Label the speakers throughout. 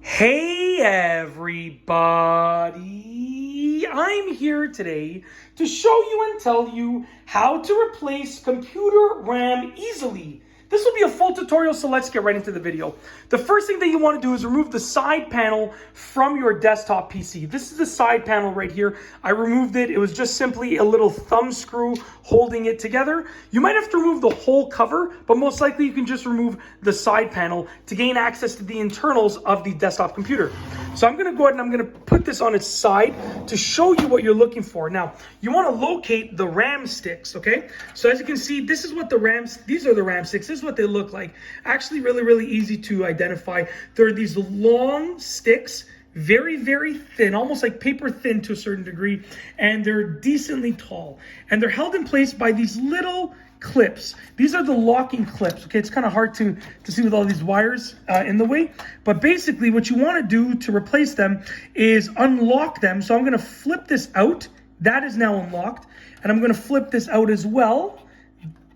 Speaker 1: Hey everybody, I'm here today to show you and tell you how to replace computer RAM easily. This will be a full tutorial, so let's get right into the video. The first thing that you want to do is remove the side panel from your desktop PC. This is the side panel right here. I removed it. It was just simply a little thumb screw holding it together. You might have to remove the whole cover, but most likely you can just remove the side panel to gain access to the internals of the desktop computer. So I'm going to go ahead and I'm going to put this on its side to show you what you're looking for. Now, you want to locate the RAM sticks, okay? So as you can see, this is what these are the RAM sticks. This is what they look like. Actually, really easy to identify. There are these long sticks, very thin, almost like paper thin to a certain degree, and they're decently tall. And they're held in place by these little clips. These are the locking clips. Okay, it's kind of hard to see with all these wires in the way, but basically what you want to do to replace them is unlock them. So I'm going to flip this out. That is now unlocked, and I'm going to flip this out as well,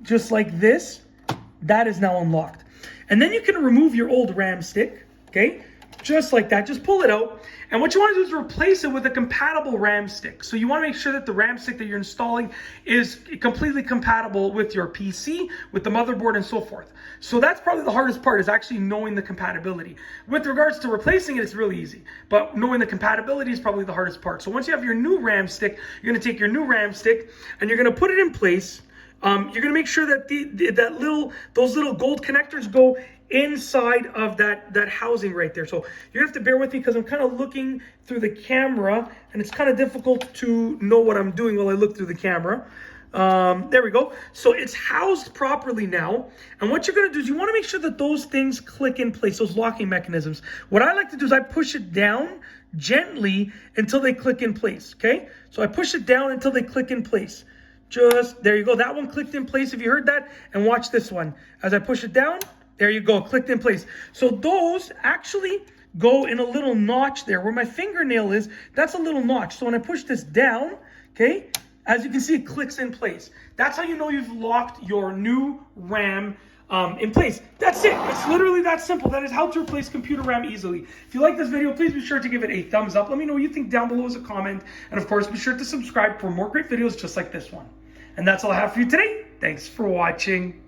Speaker 1: just like this. That is now unlocked. And then you can remove your old RAM stick, okay? Just like that, just pull it out. And what you want to do is replace it with a compatible RAM stick. So you want to make sure that the RAM stick that you're installing is completely compatible with your PC, with the motherboard and so forth. So that's probably the hardest part, is actually knowing the compatibility. With regards to replacing it, it's really easy. But knowing the compatibility is probably the hardest part. So once you have your new RAM stick, you're going to take your new RAM stick and you're going to put it in place. You're going to make sure that those little gold connectors go inside of that housing right there. So you're gonna have to bear with me because I'm kind of looking through the camera and it's kind of difficult to know what I'm doing while I look through the camera. There we go. So it's housed properly now. And what you're going to do is you want to make sure that those things click in place, those locking mechanisms. What I like to do is I push it down gently until they click in place. Okay. So I push it down until they click in place. Just there you go. That one clicked in place. If you heard that, and watch this one. As I push it down, there you go, clicked in place. So those actually go in a little notch there where my fingernail is. That's a little notch. So when I push this down, okay, as you can see, it clicks in place. That's how you know you've locked your new RAM in place. That's it. It's literally that simple. That is how to replace computer RAM easily. If you like this video, please be sure to give it a thumbs up. Let me know what you think down below as a comment. And of course, be sure to subscribe for more great videos just like this one. And that's all I have for you today. Thanks for watching.